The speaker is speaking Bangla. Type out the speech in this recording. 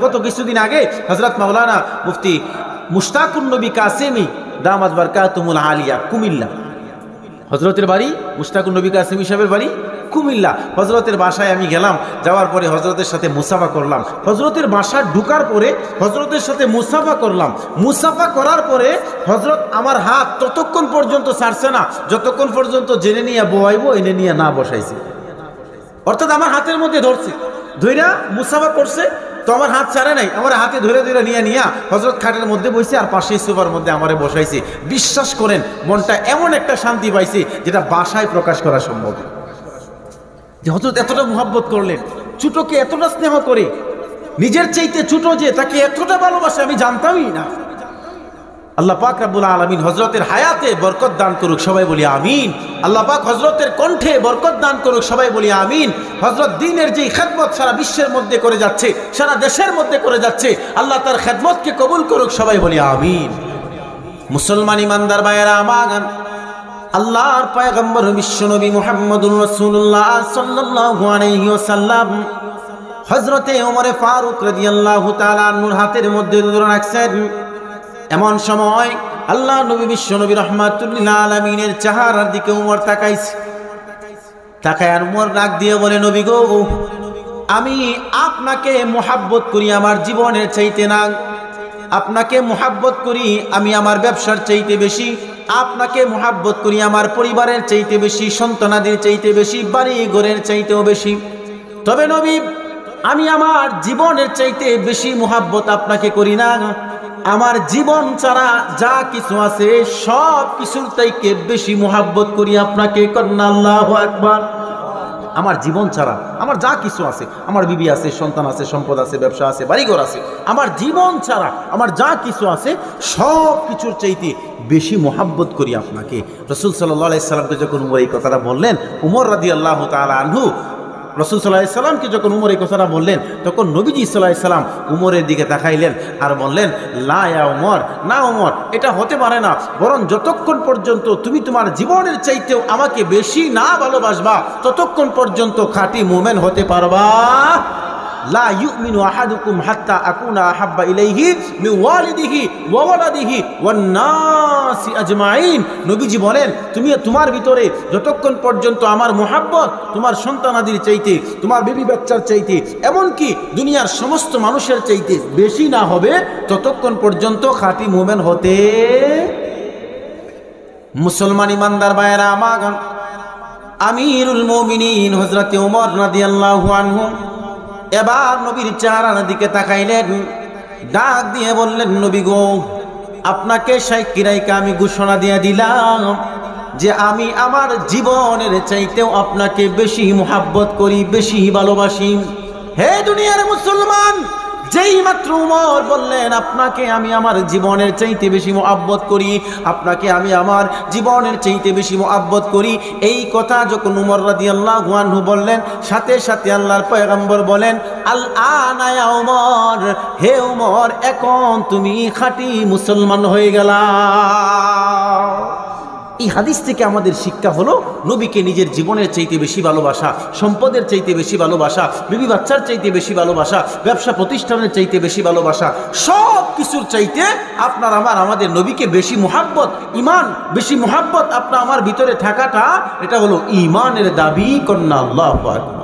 গত কিছুদিন আগে হযরত মাওলানা মুফতি মুশতাকুন নবী কাসেমি দামাত বারকাতুহুল আলিয়া কুমিল্লা, হযরতের বাড়ি মুশতাকুন নবী কাসেমি সাহেবের বাড়ি কুমিল্লা। হযরতের বাসায় আমি গেলাম, যাওয়ার পরে হযরতের সাথে মুসাফা করলাম। হযরতের বাসায় ঢুকার পরে হযরতের সাথে মুসাফা করলাম। মুসাফা করার পরে হযরত আমার হাত ততক্ষণ পর্যন্ত ছাড়ছে না যতক্ষণ পর্যন্ত জেনে নিয়ে বসাইবো এনে নিয়ে না বসাইছে। অর্থাৎ আমার হাতের মধ্যে ধরছে, ধইরা মুসাফা করছে, তো আমার হাত ছাড়ে নাই, আমার হাতে ধরে ধরে নিয়ে হযরত খাটের মধ্যে বসে আর পাশে সোফার মধ্যে আমারে বসাইছে। বিশ্বাস করেন মনটা এমন একটা শান্তি পাইছে যেটা ভাষায় প্রকাশ করা সম্ভব। যে হযরত এতটা মুহাব্বত করলেন, ছোটকে এতটা স্নেহ করে, নিজের চাইতে ছোট যে তাকে এতটা ভালোবাসে আমি জানতামই না। আল্লাহ পাক রব্বুল আলামিন হযরতের হায়াতে বরকত দান করুক, সবাই বলি আমিন। আল্লাহ পাক হযরতের কণ্ঠে বরকত দান করুক, সবাই বলি আমিন। হযরত দ্বীনের যে খেদমত সারা বিশ্বের মধ্যে করে যাচ্ছে, সারা দেশের মধ্যে করে যাচ্ছে, আল্লাহ তার খেদমতকে কবুল করুক, সবাই বলি আমিন। মুসলমান ইমানদার ভাইয়েরা আমার, আল্লাহর পয়গম্বর বিশ্বনবী মুহাম্মদুর রাসূলুল্লাহ সাল্লাল্লাহু আলাইহি ওয়াসাল্লাম হযরতে ওমর ফারুক রাদিয়াল্লাহু তাআলা আনহুর হাতের মধ্যে ধরে রাখছেন। এমন সময় আল্লাহ নবী বিশ্বনবী রাহমাতুল্লিল আলামিনের চেহারার দিকে ওমর তাকাইছে। তাকায় ওমর ডাক দিয়ে বলে, নবী গো, আমি আপনাকে মুহাব্বত করি আমার জীবনের চাইতে না, আপনাকে মুহাব্বত করি আমি আমার ব্যবসার চাইতে বেশি, আপনাকে মুহাব্বত করি আমার পরিবারের চাইতে বেশি, সন্তানাদের চাইতে বেশি, বাড়ি ঘরের চাইতেও বেশি। তবে নবী, আমি আমার জীবনের চাইতে বেশি মুহাব্বত আপনাকে করি না, আমার জীবন ছাড়া যা কিছু আছে সব কিছুর থেকে বেশি মুহাব্বত করি আপনাকে। কন্যা আল্লাহু আকবার। আমার জীবন ছাড়া আমার যা কিছু আছে, আমার বিবি আছে, সন্তান আছে, সম্পদ আছে, ব্যবসা আছে, বাড়িঘর আছে, আমার জীবন ছাড়া আমার যা কিছু আছে সব কিছুর চাইতে বেশি মুহাব্বত করি আপনাকে। রাসূল সাল্লাল্লাহু আলাইহি সাল্লামকে যখন উমর এই কথাটা বললেন, উমর রাদিয়াল্লাহু তাআলা আনহু রাসূল সাল্লাল্লাহু আলাইহি সাল্লামকে যখন উমর এই কথাটা বললেন, তখন নবীজি সাল্লাল্লাহু আলাইহি সাল্লাম উমরের দিকে তাকাইলেন আর বললেন, লা ইয়া উমর, না উমর, এটা হতে পারে না, বরং যতক্ষণ পর্যন্ত তুমি তোমার জীবনের চাইতেও আমাকে বেশি না ভালোবাসবা ততক্ষণ পর্যন্ত খাঁটি মুমিন হতে পারবা। লা ইউমিনু আহাদুকুম হাত্তা আকুনা আহাব্বা ইলাইহি মিন ওয়ালিদিহি ওয়া ওয়ালাদিহি ওয়ান নাসি আজমাইন। নবীজি বলেন, তুমি তোমার ভিতরে যতক্ষণ পর্যন্ত আমার মুহাব্বত তোমার সন্তানাদির চাইতে, তোমার বিবি বাচ্চার চাইতে, এমনকি দুনিয়ার সমস্ত মানুষের চাইতে বেশি না হবে ততক্ষণ পর্যন্ত খাঁটি মুমিন হতে। মুসলমান ইমানদার ভাইয়েরা আমার, আমিরুল মুমিনিন হযরতে ওমর রাদিয়াল্লাহু আনহু এবার নবীর চেহারার দিকে তাকাইলেন, ডাক দিয়ে বললেন, নবী গো, আপনাকে সাইকিরাইকে আমি ঘোষণা দিয়ে দিলাম যে আমি আমার জীবনের চাইতেও আপনাকে বেশি মুহাব্বত করি, বেশি ভালোবাসি। হে দুনিয়ার মুসলমান, যেই মাত্র উমর বললেন আপনাকে আমি আমার জীবনের চাইতে বেশি মুহাব্বত করি, আপনাকে আমি আমার জীবনের চাইতে বেশি মুহাব্বত করি, এই কথা যখন উমর রাদিয়াল্লাহু আনহু বললেন, সাথে সাথে আল্লাহর পয়গম্বর বলেন, আল আনা ইয়া উমর, হে উমর, এখন তুমি খাঁটি মুসলমান হয়ে গেলা। এই হাদিস থেকে আমাদের শিক্ষা হলো, নবীকে নিজের জীবনের চাইতে বেশি ভালোবাসা, সম্পদের চাইতে বেশি ভালোবাসা, বিবি বাচ্চার চাইতে বেশি ভালোবাসা, ব্যবসা প্রতিষ্ঠানের চাইতে বেশি ভালোবাসা, সব কিছুর চাইতে আপনার আমাদের নবীকে বেশি মুহাব্বত, ঈমান, বেশি মুহাব্বত আপনার আমার ভিতরে থাকাটা, এটা হলো ঈমানের দাবি। কন্যা আল্লাহু আকবার।